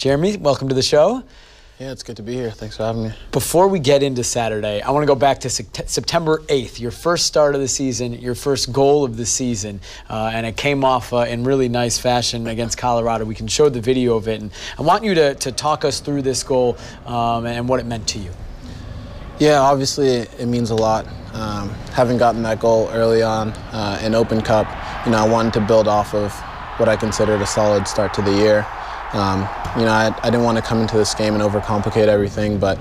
Jeremy, welcome to the show. Yeah, it's good to be here. Thanks for having me. Before we get into Saturday, I want to go back to September 8th, your first start of the season, your first goal of the season, and it came off in really nice fashion against Colorado. We can show the video of it, and I want you to talk us through this goal and what it meant to you. Yeah, obviously it means a lot. Having gotten that goal early on in Open Cup, I wanted to build off of what I considered a solid start to the year. I didn't want to come into this game and overcomplicate everything, but,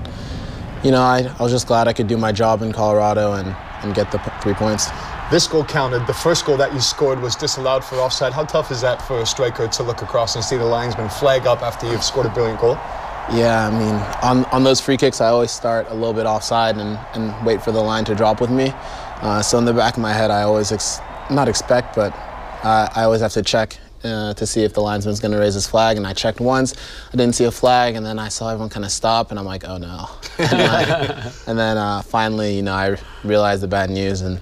I was just glad I could do my job in Colorado and get the 3 points. This goal counted. The first goal that you scored was disallowed for offside. How tough is that for a striker to look across and see the linesman flag up after you've scored a brilliant goal? Yeah, on those free kicks, I always start a little bit offside and wait for the line to drop with me. So in the back of my head, I always, not expect, but I always have to check to see if the linesman's going to raise his flag, and I checked once. I didn't see a flag, and then I saw everyone kind of stop, and I'm like, oh no. And then finally, I realized the bad news, and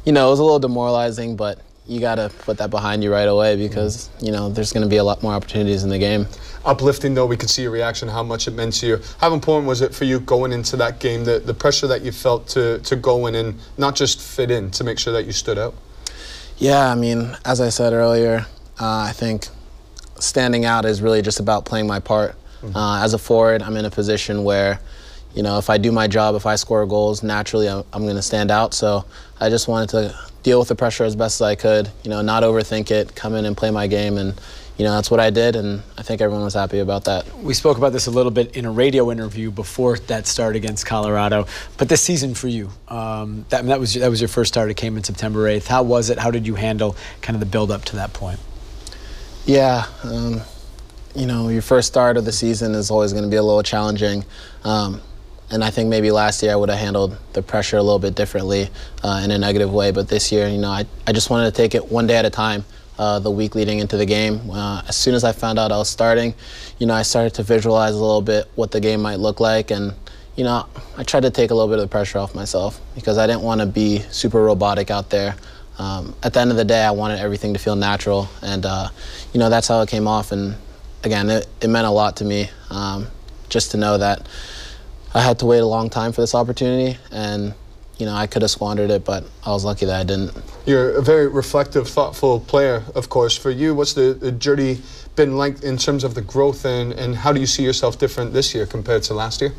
it was a little demoralizing, but you got to put that behind you right away because, there's going to be a lot more opportunities in the game. Uplifting, though, we could see your reaction, how much it meant to you. How important was it for you going into that game, the pressure that you felt to go in and not just fit in, to make sure that you stood out? Yeah, as I said earlier, I think standing out is really just about playing my part. As a forward, I'm in a position where, if I do my job, if I score goals, naturally I'm going to stand out. So I just wanted to deal with the pressure as best as I could, not overthink it, come in and play my game, and that's what I did, and I think everyone was happy about that. We spoke about this a little bit in a radio interview before that start against Colorado, but this season for you, that was your first start. It came in September 8th. How was it? How did you handle kind of the build up to that point? Yeah, your first start of the season is always going to be a little challenging. And I think maybe last year I would have handled the pressure a little bit differently in a negative way. But this year, I just wanted to take it one day at a time, the week leading into the game. As soon as I found out I was starting, I started to visualize a little bit what the game might look like. And, I tried to take a little bit of the pressure off myself because I didn't want to be super robotic out there. At the end of the day, I wanted everything to feel natural. And, that's how it came off. And, again, it meant a lot to me just to know that I had to wait a long time for this opportunity, and I could have squandered it, but I was lucky that I didn't. You're a very reflective, thoughtful player, of course. For you, what's the journey been like in terms of the growth, and how do you see yourself different this year compared to last year?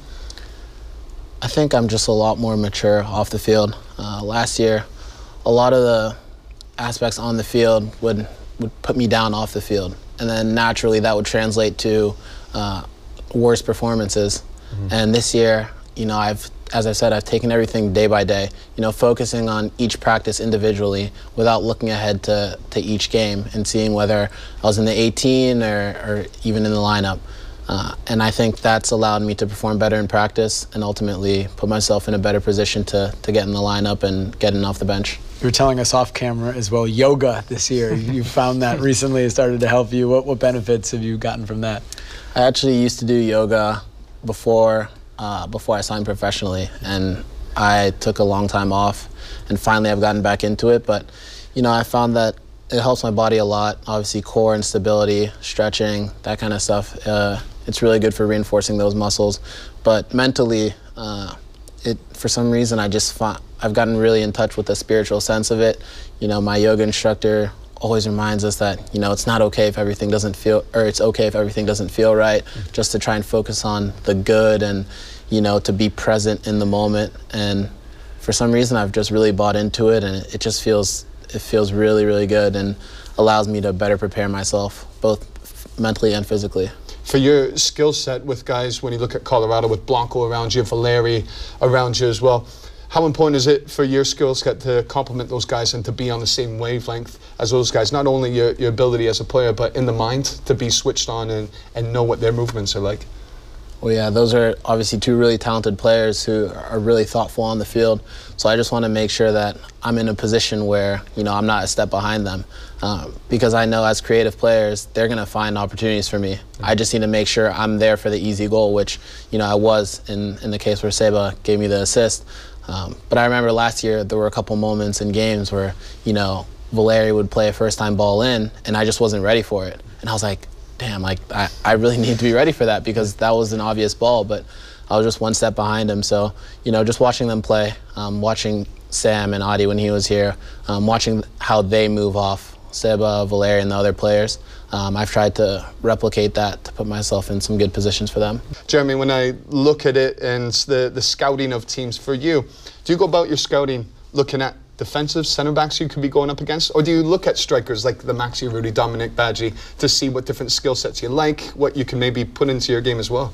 I think I'm just a lot more mature off the field. Last year, a lot of the aspects on the field would put me down off the field, and then naturally that would translate to worse performances. And this year, as I said, I've taken everything day by day, focusing on each practice individually without looking ahead to each game and seeing whether I was in the 18 or even in the lineup. And I think that's allowed me to perform better in practice and ultimately put myself in a better position to get in the lineup and getting off the bench. You were telling us off camera as well, yoga this year. You found that recently it started to help you. What benefits have you gotten from that? I actually used to do yoga before I signed professionally, and I took a long time off, and finally I've gotten back into it. But I found that it helps my body a lot. Obviously, core and stability, stretching, that kind of stuff. It's really good for reinforcing those muscles. But mentally, for some reason, I've gotten really in touch with the spiritual sense of it. My yoga instructor always reminds us that it's not okay if everything doesn't feel, or it's okay if everything doesn't feel right, just to try and focus on the good and to be present in the moment. And for some reason I've just really bought into it, and it feels really, really good and allows me to better prepare myself both mentally and physically. For your skill set with guys, when you look at Colorado with Blanco around you, Valeri around you as well, how important is it for your skill set to complement those guys and to be on the same wavelength as those guys? Not only your ability as a player, but in the mind to be switched on and know what their movements are like. Well, yeah, those are obviously two really talented players who are really thoughtful on the field. So I just want to make sure that I'm in a position where, I'm not a step behind them. Because I know as creative players, they're going to find opportunities for me. I just need to make sure I'm there for the easy goal, which, I was in the case where Seba gave me the assist. But I remember last year there were a couple moments in games where, Valeri would play a first-time ball in, and I just wasn't ready for it. And I was like, damn, like I really need to be ready for that, because that was an obvious ball, but I was just one step behind him. So, you know, just watching them play, watching Sam and Adi when he was here, watching how they move off Seba, Valeri, and the other players. I've tried to replicate that to put myself in some good positions for them. Jeremy, when I look at it and the scouting of teams for you, do you go about your scouting looking at defensive center backs you could be going up against, or do you look at strikers like the Maxi, Rudy, Dominic, Badji to see what different skill sets you like, what you can maybe put into your game as well?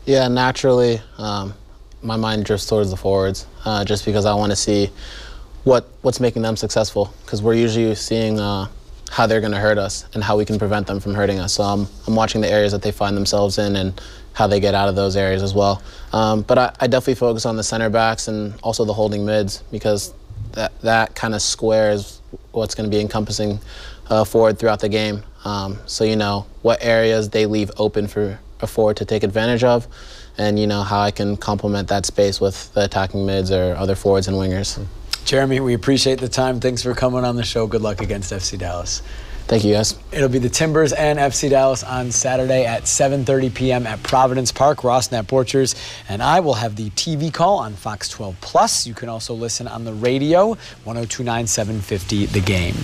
Yeah, naturally, my mind drifts towards the forwards, just because I want to see what's making them successful, because we're usually seeing how they're going to hurt us and how we can prevent them from hurting us. So I'm watching the areas that they find themselves in and how they get out of those areas as well. But I definitely focus on the center backs and also the holding mids, because that kind of squares what's going to be encompassing forward throughout the game. So you know what areas they leave open for a forward to take advantage of, and you know how I can complement that space with the attacking mids or other forwards and wingers. Jeremy, we appreciate the time. Thanks for coming on the show. Good luck against FC Dallas. Thank you, guys. It'll be the Timbers and FC Dallas on Saturday at 7:30 p.m. at Providence Park. Ross Nat Borchers and I will have the TV call on Fox 12 Plus. You can also listen on the radio, 102.9 750 The Game.